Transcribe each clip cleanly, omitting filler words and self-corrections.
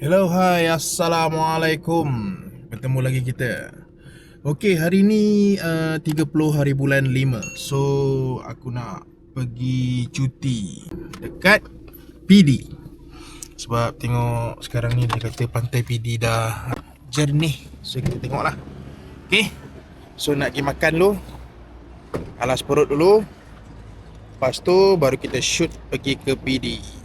Hello, hai, Assalamualaikum. Bertemu lagi kita. Okey, hari ni 30 hari bulan 5. So, aku nak pergi cuti dekat PD. Sebab tengok sekarang ni dia kata pantai PD dah jernih. So, kita tengoklah. Okey. So, nak pergi makan dulu. Alas perut dulu. Lepas tu baru kita shoot pergi ke PD.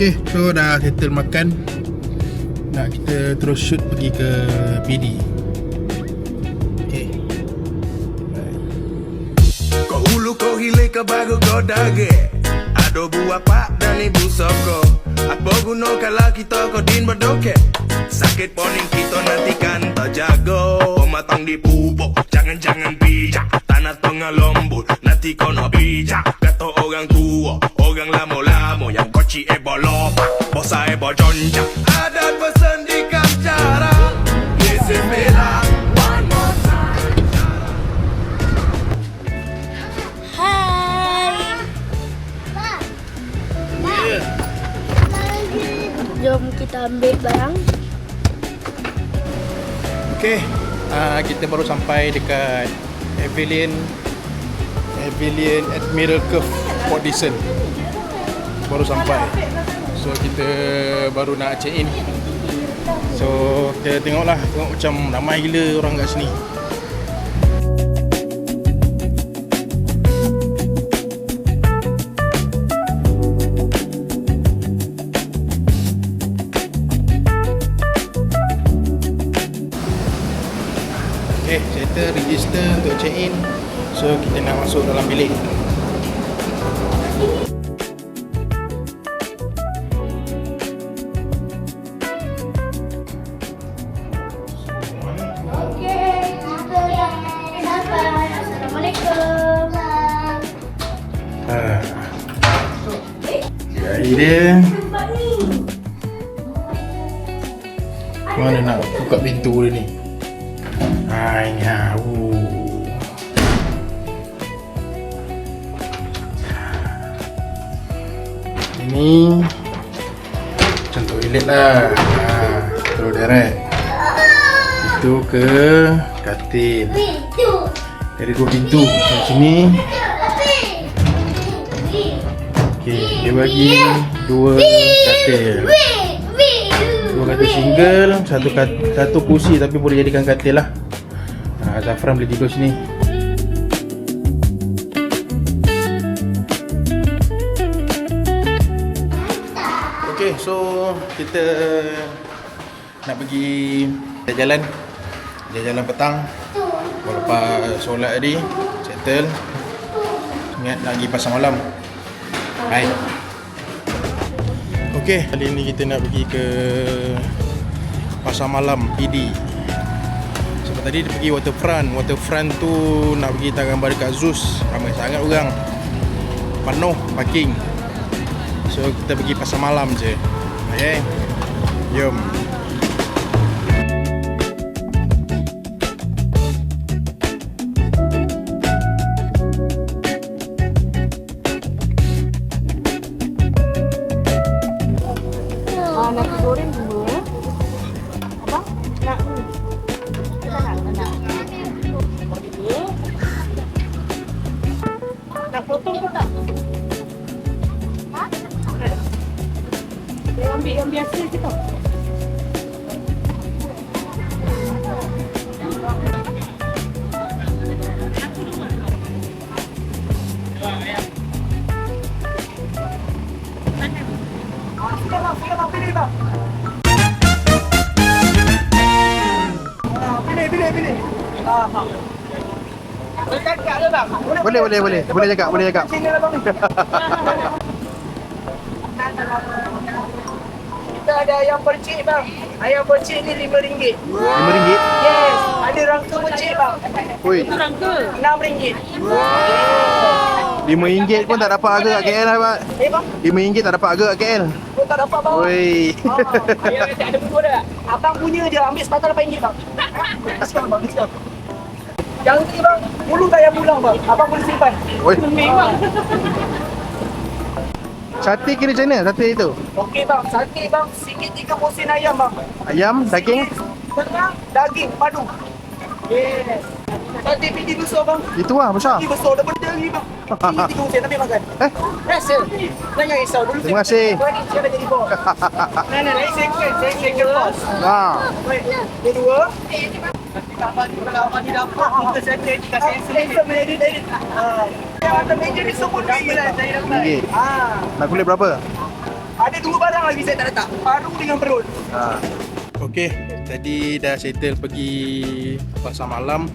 Okay, so dah settle makan. Nak kita terus shoot pergi ke PD. Okay. Kau hulu kau hilir kau baru kau dage. Ada buah pak dan ibu soko. Apa guna kalau kita kau din berdoke. Sakit poning kita nantikan terjaga. Pematang dipupuk, jangan-jangan bijak. Tanah tengah lembut, nanti kau nak bijak. Kata orang tua, orang lama-lama yang koci bolopak, bosa jonjak. Adat pesan di Kapcara. Bismillah, one more time. Hai. Jom kita ambil barang. Okay, kita baru sampai dekat Pavilion Admiral Cove Port Dickson. Baru sampai. So kita baru nak check in. So kita tengok macam ramai gila orang kat sini. Okay, settle register untuk check in. So kita nak masuk dalam bilik. Okey, kita sampai. Assalamualaikum. Jadi dia mana nak buka pintu dia ni? Hanya ini macam toilet lah. Terus direct itu ke katil. Dari dua pintu kat sini. Okey, dia bagi dua katil. Dua katil single, satu kursi tapi boleh jadikan katil lah. Zafran boleh tidur sini. Okay, so kita nak pergi jalan petang. Lepas solat tadi, settle. Ingat nak pergi pasar malam. Hai. Okay, kali ni kita nak pergi ke pasar malam PD. Sebab tadi dia pergi waterfront tu nak pergi tak gambar dekat Zeus. Ramai sangat orang, penuh parking. So kita pergi pasar malam je. Okay, jom. Nasi goreng dua. Abang nak kita nak. Okey. Nak potong ke tak? Ha? Dia ambil yang biasa je tau. Pilih. Boleh cakap ke bang? Boleh cakap. Sini lah bang. Kita ada ayam percik bang. Ayam percik ni RM5. RM5? Yes. Ada rangka percik bang. Oi, Rangka. RM6. RM6. RM5 pun tak dapat harga kat KL lah, Pak. Bang. RM5 tak dapat harga kat KL. Oh, tak dapat bang. Oi. Ayah kata ada berdua dah. Abang punya je, ambil sepatah RM8 bang. Sekarang bang, sekarang. Yang ni bang, bulu tak yang pulang bang. Abang boleh simpan. Oi. Memang. Sate kira macam mana sate itu? Okey bang, sate bang, RM1.30 ayam bang. Ayam, daging? Tengah, daging, padu. Yes. Sate biji besar bang. Itu lah, besar. Biji besar daripada ni bang. RM1.30 ambil makan. Rasa. Jangan risau dulu. Terima kasih. Ni siapa jadi bos? Nah, saya second bos. Wah. Baik, kedua. Kalau abang ni dapat, kita settle ni kasih sendiri. Yang meja ni semua RM2 lah saya dapat. RM2. Nak kulit berapa? Ada 2 barang lagi saya tak letak. Paru dengan perut. Okey, tadi dah settle pergi pasar malam.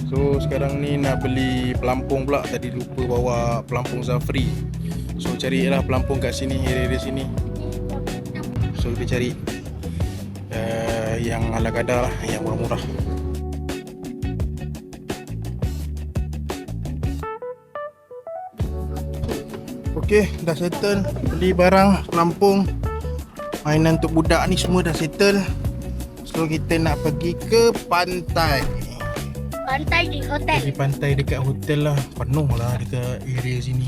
So sekarang ni nak beli pelampung pula. Tadi lupa bawa pelampung Zafri. So carilah pelampung kat sini, area sini. So kita cari yang ala kadar lah, yang murah-murah. Okey, dah settle. Beli barang, pelampung, mainan untuk budak ni semua dah settle. So kita nak pergi ke pantai. Pantai di hotel. Pergi pantai dekat hotel lah. Penuh lah dekat area sini.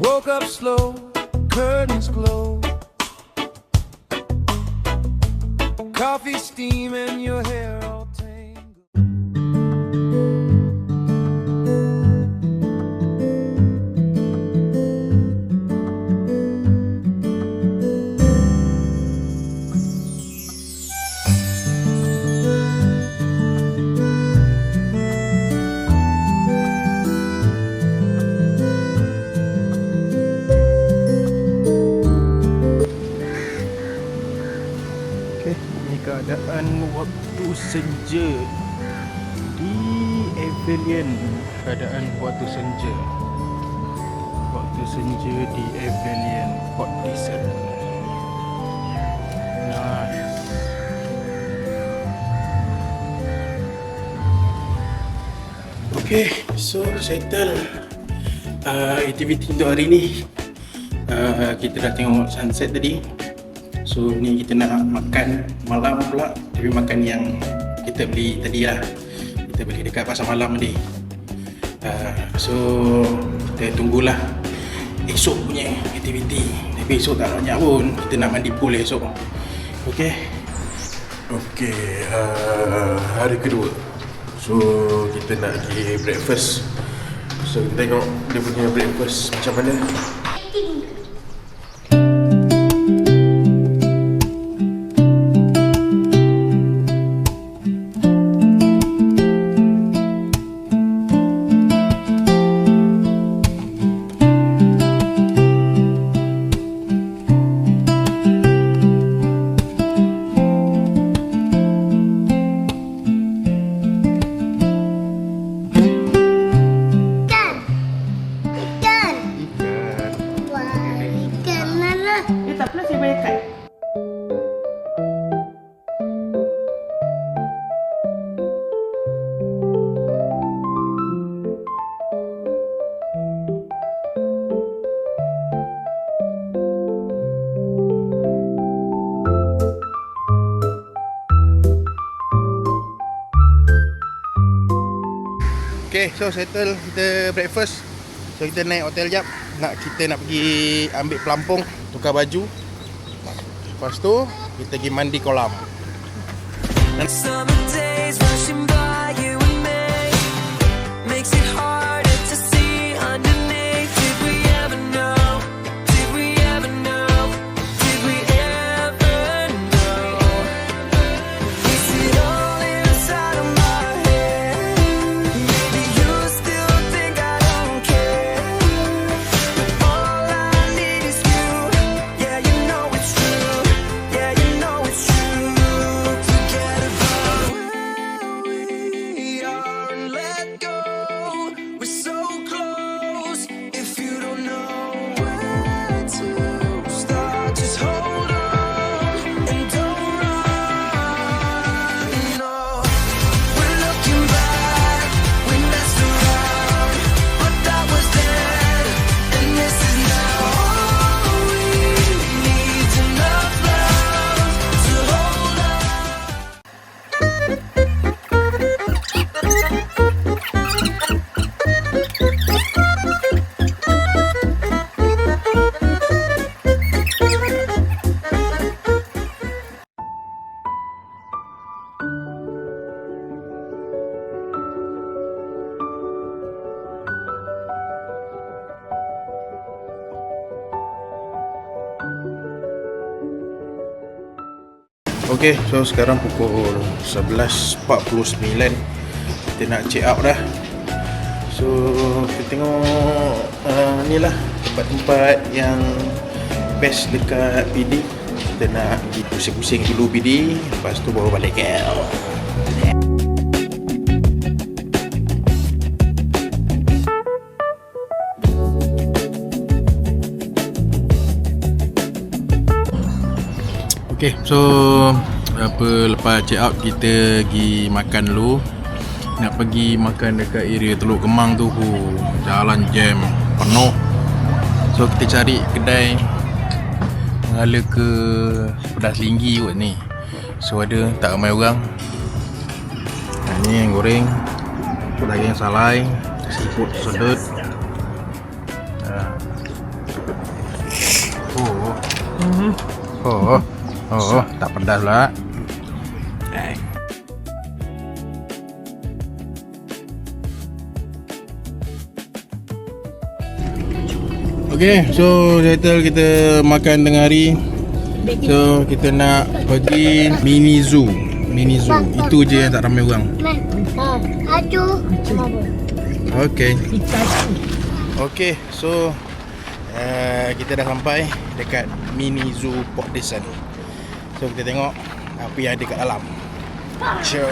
Woke up slow, curtains glow. Coffee steaming, your hair all tangled. Keadaan waktu senja di Avallion. Keadaan waktu senja di Avallion Port Dickson. Nice. Okay, so settle aktiviti untuk hari ni. Kita dah tengok sunset tadi. So ni kita nak makan malam pula. Tapi makan yang kita beli tadi lah. Kita beli dekat pasar malam tadi. So kita tunggulah esok punya aktiviti. Tapi esok tak banyak pun. Kita nak mandi pool esok. Okay. Okay, hari kedua. So kita nak pergi breakfast. So kita tengok dia punya breakfast macam mana. Dia tak plus dia banyak kat. Okay, so settle kita breakfast. So kita naik hotel jap. Kita nak pergi ambil pelampung, tukar baju. Lepas tu kita pergi mandi kolam. Summer days rushing by you and me makes it harder to see underneath. Did we ever know? Did we ever know? Did we ever know? Is it all inside of my head? Maybe you still think I don't care, but all I need is you. Yeah, you know it's true. Yeah, you know it's true. Forget about Okay, so sekarang pukul 11.49. Kita nak check out dah. So kita tengok ni lah tempat-tempat yang best dekat PD. Kita nak pergi pusing-pusing dulu PD, lepas tu baru balik KL. Okay, so lepas check out kita pergi makan dulu. Nak pergi makan dekat area Teluk Kemang tu, jalan jam penuh. So kita cari kedai mengala ke pedas linggi kot ni. So ada tak ramai orang. Ni yang goreng, daging salai, seafood sedut. Oh, tak pedas lah. Okay, so settle kita makan tengah hari. So kita nak pergi mini zoo. Itu je yang tak ramai orang. Okay, so kita dah sampai dekat mini zoo Port Dickson. So kita tengok apa yang ada kat dalam. Ciao.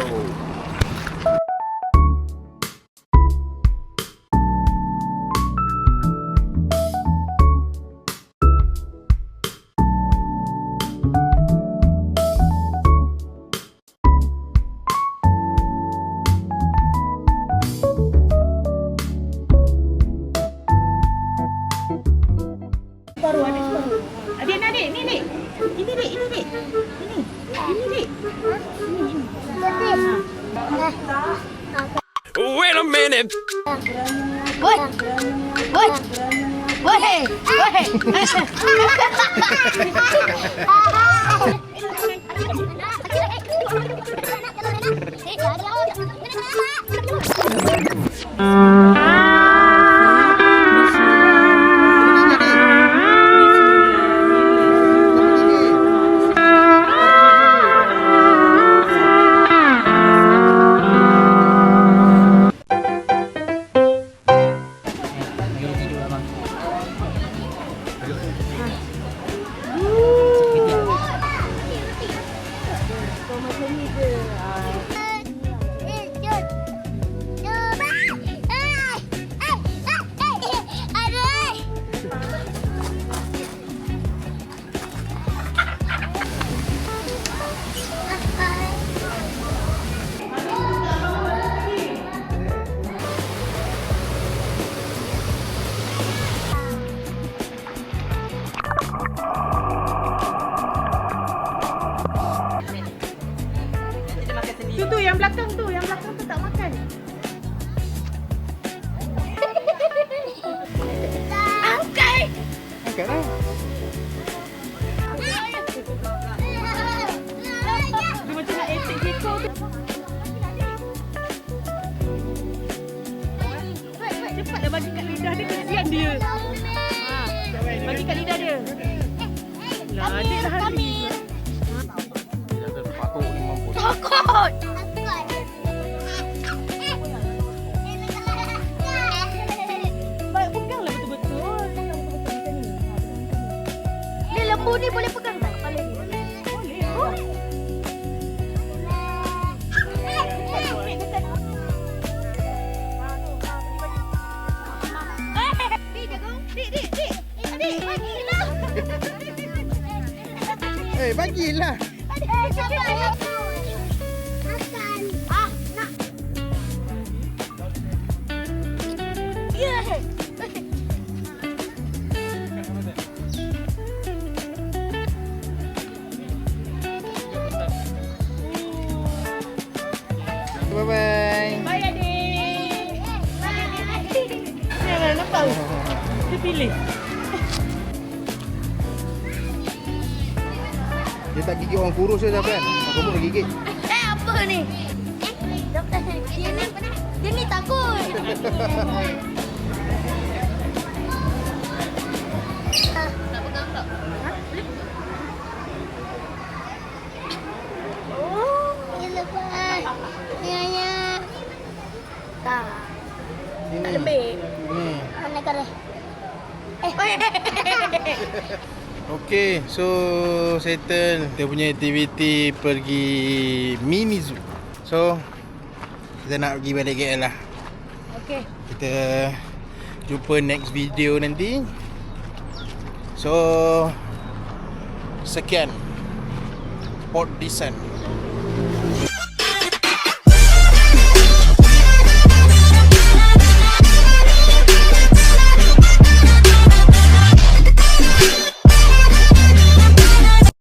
Wait a minute. Tu yang belakang tu tak makan. Angkat. Angkatlah. Dia macam nak etik ekor tu. Cepatlah bagi kat lidah dia, kesian dia. Bagi kat lidah dia. Lah, adik lah hari. Takut. Baik, peganglah betul-betul. Ni lembu ni boleh pegang tak kepala ni? Boleh. Adik, bagilah. Bagilah. Adik, sabar. Makan. Nak. Ya. Bye-bye. Bye adik. Jangan nampak. Dia pilih. Dia tak gigit orang kurus je Zafian. Kamu dah gigit. Apa ni? Dia ni takut. Tak pegang tak? Lebih. Mana kare? Okay, so settle kita punya aktiviti pergi mini zoo. So kita nak pergi balik KL lah. Okey. Kita jumpa next video nanti. So sekian Port Dickson.